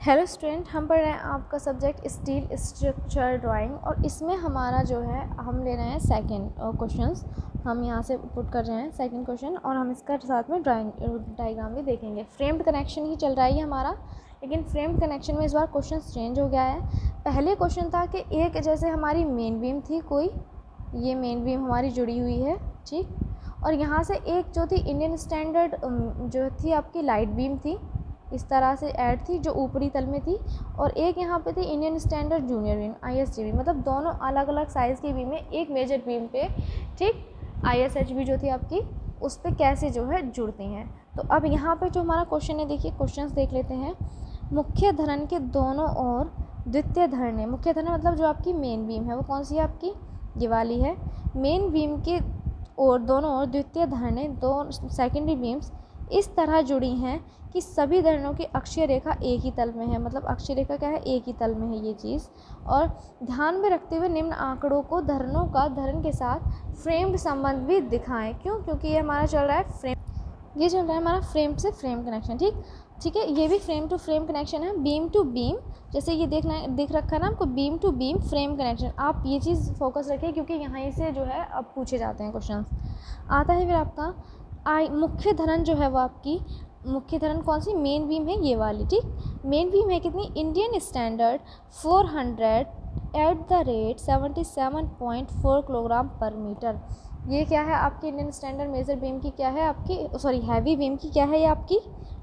Hello student, हम पढ़ रहे हैं आपका सब्जेक्ट स्टील स्ट्रक्चर ड्राइंग और इसमें हमारा जो है हम ले रहे हैं सेकंड क्वेश्चंस। हम यहाँ से पुट कर रहे हैं सेकंड क्वेश्चन और हम इसका साथ में ड्राइंग डायग्राम भी देखेंगे। फ्रेम्ड कनेक्शन ही चल रहा है हमारा, लेकिन फ्रेम्ड कनेक्शन में इस बार क्वेश्चन चेंज हो गया है। पहले क्वेश्चन था कि एक जैसे हमारी मेन बीम थी, कोई ये मेन बीम हमारी जुड़ी हुई है, ठीक, और यहाँ से एक जो थी इंडियन स्टैंडर्ड जो थी आपकी लाइट बीम थी, इस तरह से ऐड थी जो ऊपरी तल में थी, और एक यहाँ पे थी Indian standard junior beam ISG beam, मतलब दोनों अलग अलग साइज़ की बीम है एक मेजर बीम पे, ठीक। ISHB जो थी आपकी उस पर कैसे जो है जुड़ती हैं। तो अब यहाँ पे जो हमारा क्वेश्चन है, देखिए क्वेश्चंस देख लेते हैं। मुख्य धरण के दोनों ओर द्वितीय धरणें, मुख्य धरण मतलब जो आपकी मेन बीम है वो कौन सी है आपकी, ये वाली है। मेन बीम के और दोनों ओर द्वितीय धरणें, दो सेकेंडरी बीम्स इस तरह जुड़ी हैं कि सभी धरणों की अक्षीय रेखा एक ही तल में है, मतलब अक्षीय रेखा क्या है, एक ही तल में है ये चीज़। और ध्यान में रखते हुए निम्न आंकड़ों को धरणों का धरण के साथ फ्रेम्ड संबंध भी दिखाएं। क्यों? क्योंकि ये हमारा चल रहा है ये चल रहा है हमारा फ्रेम से फ्रेम कनेक्शन, ठीक है। ये भी फ्रेम टू फ्रेम कनेक्शन है, बीम टू बीम, जैसे ये दिख रखा है ना आपको, beam to beam frame connection. आप ये चीज़ फोकस रखें क्योंकि यहाँ से जो है अब पूछे जाते हैं क्वेश्चन। आता है फिर आपका मुख्य धरण जो है वो आपकी मुख्य धरण कौन सी, मेन बीम है ये वाली, ठीक। मेन बीम है कितनी, Indian standard 400 eight the rate 77.4 kilogram per metre. ये क्या है आपकी इंडियन स्टैंडर्ड मेजर बीम की, क्या है आपकी, सॉरी हैवी बीम की क्या है ये आपकी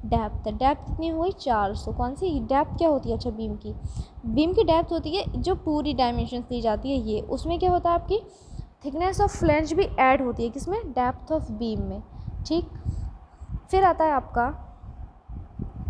डेप्थ। डेप्थ कितनी हुई 400। कौन सी डेप्थ क्या होती है, अच्छा बीम की डेप्थ होती है जो पूरी डायमेंशन दी जाती है ये, उसमें क्या होता है आपकी थिकनेस ऑफ फ्लेंज भी ऐड होती है, किसमें, डेप्थ ऑफ बीम में, ठीक। फिर आता है आपका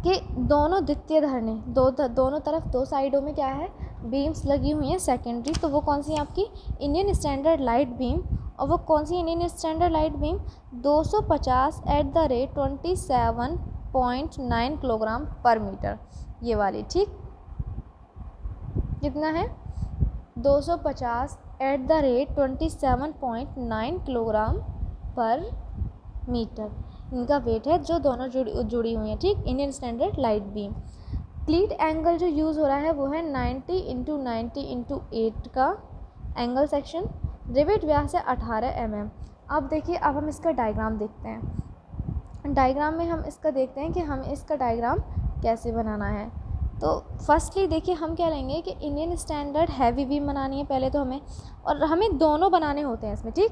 कि दोनों द्वितीय धरणें, दोनों तरफ दो साइडों में क्या है बीम्स लगी हुई हैं सेकेंडरी, तो वो कौन सी है आपकी इंडियन स्टैंडर्ड लाइट बीम। और वो कौन सी Indian standard light beam 250 at the rate 27.9 kilogram per metre, ये वाली, ठीक। कितना है 250 at the rate 27.9 kilogram per metre, इनका वेट है जो दोनों जुड़ी हुई हैं, ठीक। Indian standard light beam. Cleat angle जो यूज़ हो रहा है वो है 90 × 8 का एंगल सेक्शन, रिवेट व्यास है 18 mm। अब देखिए, अब हम इसका डायग्राम देखते हैं। डायग्राम में हम इसका देखते हैं कि हमें इसका डायग्राम कैसे बनाना है। तो फर्स्टली देखिए हम क्या लेंगे कि इंडियन स्टैंडर्ड हैवी बीम बनानी है पहले तो हमें, और हमें दोनों बनाने होते हैं इसमें, ठीक।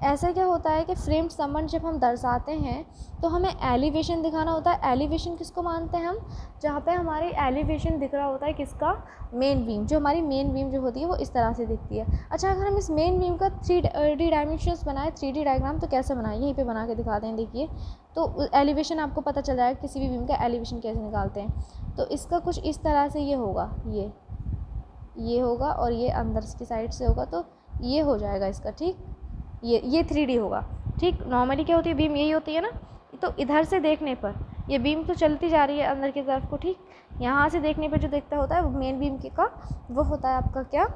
ऐसा क्या होता है कि फ्रेम संबंध जब हम दर्शाते हैं तो हमें एलिवेशन दिखाना होता है। एलिवेशन किसको मानते हैं हम, जहाँ पे हमारी एलिवेशन दिख रहा होता है किसका, मेन बीम, जो हमारी मेन बीम जो होती है वो इस तरह से दिखती है। अच्छा, अगर हम इस मेन बीम का 3D डायमेंशंस बनाए, 3D डायग्राम, तो कैसे बनाए, यहीं पे बना के दिखाते हैं। देखिए, तो एलिवेशन आपको पता चल जाएगा किसी भी बीम का एलिवेशन कैसे निकालते हैं। तो इसका कुछ इस तरह से ये होगा, ये होगा और ये अंदर की साइड से होगा, तो ये हो जाएगा इसका, ठीक। ये 3D होगा, ठीक। नॉर्मली क्या होती है बीम, यही होती है ना, तो इधर से देखने पर ये बीम तो चलती जा रही है अंदर की तरफ को, ठीक। यहाँ से देखने पर जो दिखता होता है वो मेन बीम का वो होता है आपका क्या,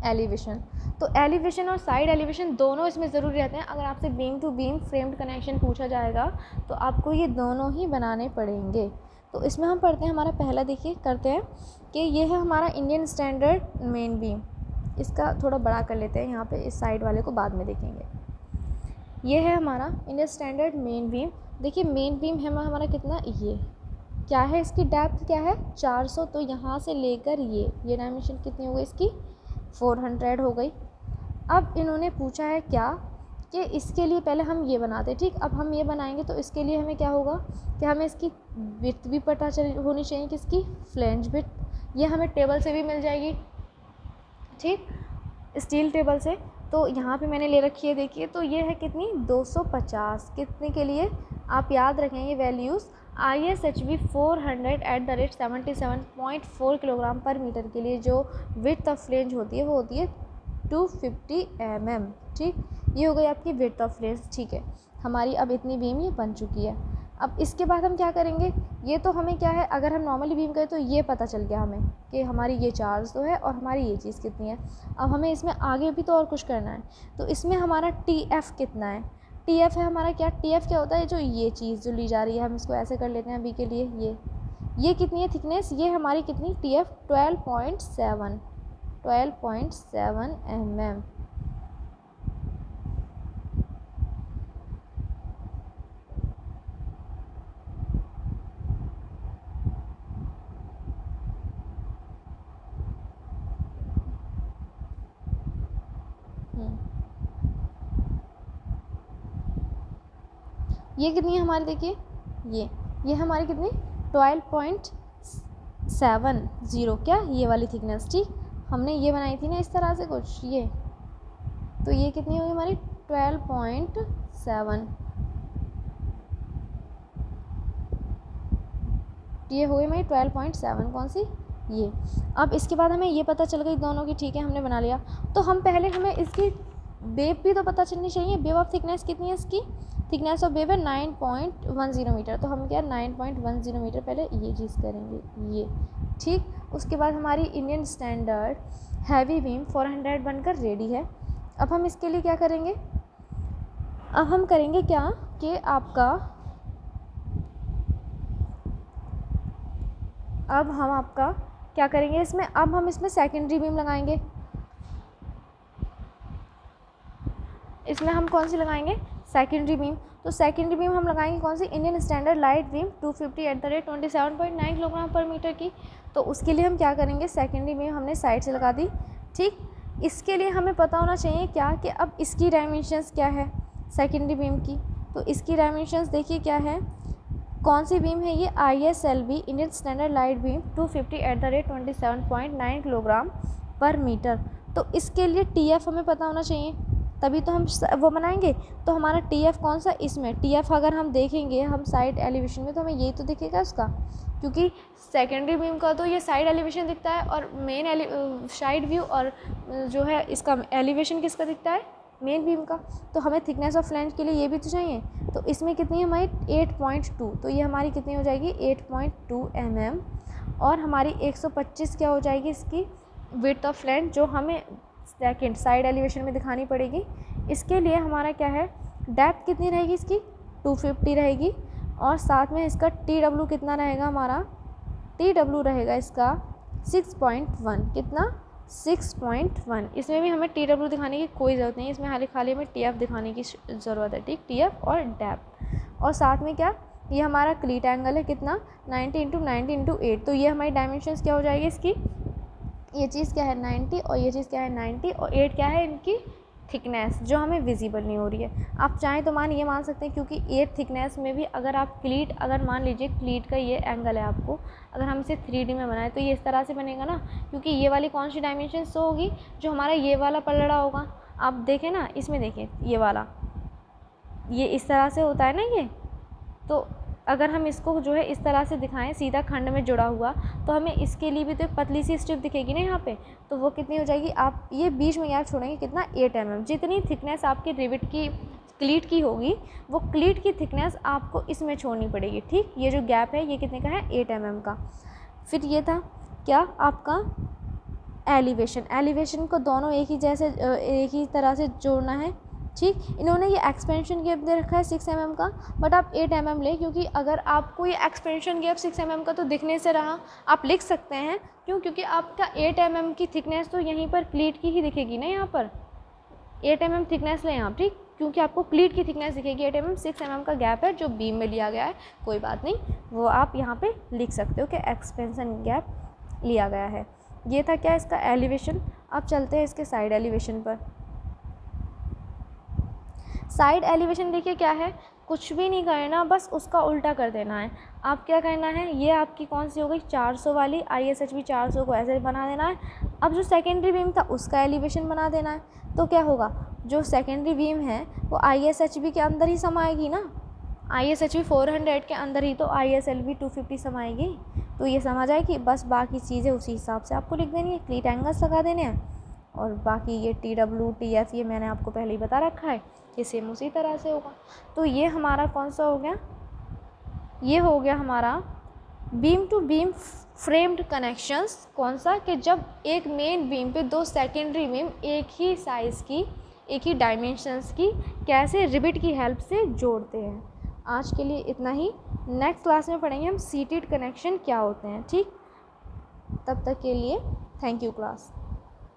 एलिवेशन। तो एलिवेशन और साइड एलिवेशन दोनों इसमें ज़रूरी रहते हैं। अगर आपसे beam to beam framed connection पूछा जाएगा तो आपको ये दोनों ही बनाने पड़ेंगे। तो इसमें हम पढ़ते हैं, हमारा पहला देखिए करते हैं कि ये है हमारा इंडियन स्टैंडर्ड मेन बीम। इसका थोड़ा बड़ा कर लेते हैं, यहाँ पे इस साइड वाले को बाद में देखेंगे। ये है हमारा इंडियन स्टैंडर्ड मेन बीम। देखिए मेन बीम है हमारा कितना, ये क्या है, इसकी डेप्थ क्या है 400, तो यहाँ से लेकर ये डायमेंशन कितनी हो गई इसकी 400 हो गई। अब इन्होंने पूछा है क्या कि इसके लिए पहले हम ये बनाते, ठीक। अब हम ये बनाएंगे तो इसके लिए हमें क्या होगा कि हमें इसकी विड्थ भी पता होनी चाहिए, किसकी, फ्लेंज विड्थ। ये हमें टेबल से भी मिल जाएगी, ठीक, स्टील टेबल से। तो यहाँ पे मैंने ले रखी है, देखिए, तो ये है कितनी 250, कितने के लिए आप याद रखेंगे values, ISHB 400 eight the rate 77.4 kilogram per metre के लिए जो विड्थ ऑफ फ्लेंज होती है वो होती है 250 mm, ठीक। ये हो गई आपकी विड्थ ऑफ फ्लेंज, ठीक है। हमारी अब इतनी बीम ये बन चुकी है। अब इसके बाद हम क्या करेंगे, ये तो हमें क्या है, अगर हम नॉर्मली बीम करें तो ये पता चल गया हमें कि हमारी ये चार्ज तो है और हमारी ये चीज़ कितनी है। अब हमें इसमें आगे भी तो और कुछ करना है, तो इसमें हमारा TF कितना है, TF है हमारा क्या, TF क्या होता है, जो ये चीज़ जो ली जा रही है, हम इसको ऐसे कर लेते हैं अभी के लिए, ये कितनी है थिकनेस, ये हमारी कितनी टी एफ 12.7 mm। ये कितनी है हमारी, देखिए ये हमारी कितनी 12.70 क्या, ये वाली थिकनेस, ठीक। हमने ये बनाई थी ना इस तरह से कुछ, ये तो ये कितनी होगी हमारी 12.7, ये हो गई हमारी 12.7 कौन सी, ये। अब इसके बाद हमें ये पता चल गई दोनों की, ठीक है, हमने बना लिया। तो हम पहले हमें इसकी वेव भी तो पता चलनी चाहिए, वेव ऑफ थिकनेस कितनी है इसकी, थिकनेस ऑफ वेव है 9.10 मीटर, तो हम क्या 9.10 मीटर पहले ये चीज़ करेंगे, ये ठीक। उसके बाद हमारी इंडियन स्टैंडर्ड हैवी बीम 400 बनकर रेडी है। अब हम इसके लिए क्या करेंगे, अब हम करेंगे क्या कि आपका अब हम आपका क्या करेंगे इसमें, अब हम इसमें सेकेंडरी बीम लगाएंगे। इसमें हम कौन सी लगाएंगे, सेकेंडरी बीम। तो सेकेंडरी बीम हम लगाएंगे कौन सी, Indian standard light beam 250 @ 27.9 kilogram per metre की। तो उसके लिए हम क्या करेंगे, सेकेंडरी बीम हमने साइड से लगा दी, ठीक। इसके लिए हमें पता होना चाहिए क्या कि अब इसकी डायमेंशंस क्या है सेकेंडरी बीम की। तो इसकी डायमेंशंस देखिए क्या है, कौन सी बीम है ये, ISLB Indian standard light beam 250 @ 27.9 kilogram per metre. तो इसके लिए TF हमें पता होना चाहिए, तभी तो हम वो बनाएंगे। तो हमारा TF कौन सा, इसमें TF अगर हम देखेंगे हम साइड एलिवेशन में, तो हमें यही तो दिखेगा उसका, क्योंकि सेकेंडरी बीम का तो ये साइड एलिवेशन दिखता है और मेन साइड व्यू और जो है इसका एलिवेशन किसका दिखता है, मेन बीम का। तो हमें थिकनेस ऑफ फ्लैंज के लिए ये भी तो चाहिए। तो इसमें कितनी है हमारी 8.2, तो ये हमारी कितनी हो जाएगी 8.2 mm। और हमारी 125 क्या हो जाएगी इसकी विड्थ ऑफ फ्लैंज, जो हमें सेकेंड साइड एलिवेशन में दिखानी पड़ेगी। इसके लिए हमारा क्या है, डेप्थ कितनी रहेगी इसकी 250 रहेगी, और साथ में इसका TW कितना रहेगा हमारा, TW रहेगा इसका 6.1, कितना 6.1। इसमें भी हमें TW दिखाने की कोई ज़रूरत नहीं है, इसमें खाली हमें TF दिखाने की ज़रूरत है, ठीक, TF और डेप्थ। और साथ में क्या, ये हमारा क्लीट एंगल है कितना 90 × 90 × 8, तो ये हमारी डायमेंशंस क्या हो जाएगी इसकी, ये चीज़ क्या है 90 और ये चीज़ क्या है 90 और 8 क्या है इनकी थिकनेस, जो हमें विजिबल नहीं हो रही है। आप चाहें तो ये मान सकते हैं, क्योंकि 8 थिकनेस में भी अगर आप क्लीट, अगर मान लीजिए क्लीट का ये एंगल है आपको, अगर हम इसे 3D में बनाएं तो ये इस तरह से बनेगा ना, क्योंकि ये वाली कौन सी डायमेंशन शो होगी, जो हमारा ये वाला पलड़ा होगा। आप देखें ना, इसमें देखिए ये वाला, ये इस तरह से होता है ना ये, तो अगर हम इसको जो है इस तरह से दिखाएं सीधा खंड में जुड़ा हुआ, तो हमें इसके लिए भी तो एक पतली सी स्ट्रिप दिखेगी ना यहाँ पे, तो वो कितनी हो जाएगी, आप ये बीच में गैप छोड़ेंगे कितना 8 mm। जितनी थिकनेस आपकी रिविट की क्लीट की होगी, वो क्लीट की थिकनेस आपको इसमें छोड़नी पड़ेगी, ठीक। ये जो गैप है ये कितने का है 8 mm का। फिर ये था क्या आपका एलिवेशन, एलिवेशन को दोनों एक ही तरह से जोड़ना है, ठीक। इन्होंने ये एक्सपेंशन गैप दे रखा है 6 mm का, बट आप 8 mm लें, क्योंकि अगर आपको ये एक्सपेंशन गैप 6 mm का तो दिखने से रहा, आप लिख सकते हैं, क्यों, क्योंकि आपका 8 mm की थिकनेस तो यहीं पर क्लीट की ही दिखेगी ना, यहाँ पर 8 mm थिकनेस लें आप, ठीक, क्योंकि आपको क्लीट की थिकनेस दिखेगी 8 mm। 6 mm का गैप है जो बीम में लिया गया है, कोई बात नहीं, वो आप यहाँ पर लिख सकते हो कि एक्सपेंशन गैप लिया गया है। ये था क्या इसका एलिवेशन। अब चलते हैं इसके साइड एलिवेशन पर। साइड एलिवेशन देखिए क्या है, कुछ भी नहीं करना, बस उसका उल्टा कर देना है। आप क्या करना है, ये आपकी कौन सी हो गई 400 वाली ISHB 400 को ऐसे बना देना है। अब जो सेकेंडरी बीम था उसका एलिवेशन बना देना है। तो क्या होगा, जो सेकेंडरी बीम है वो ISHB के अंदर ही समाएगी ना, ISHB 400 के अंदर ही तो ISLB 250 समाएगी, तो ये समा जाएगी। बस बाकी चीज़ें उसी हिसाब से आपको लिख देनी है, क्लीट एंगल्स लगा देने हैं, और बाकी ये TW TF ये मैंने आपको पहले ही बता रखा है, ये सेम उसी तरह से होगा। तो ये हमारा कौन सा हो गया, ये हो गया हमारा beam to beam framed connections. कौन सा, कि जब एक मेन बीम पे दो सेकेंडरी बीम एक ही साइज़ की, एक ही डायमेंशंस की कैसे रिबिट की हेल्प से जोड़ते हैं। आज के लिए इतना ही। नेक्स्ट क्लास में पढ़ेंगे हम सीटेड कनेक्शन क्या होते हैं। ठीक, तब तक के लिए थैंक यू क्लास।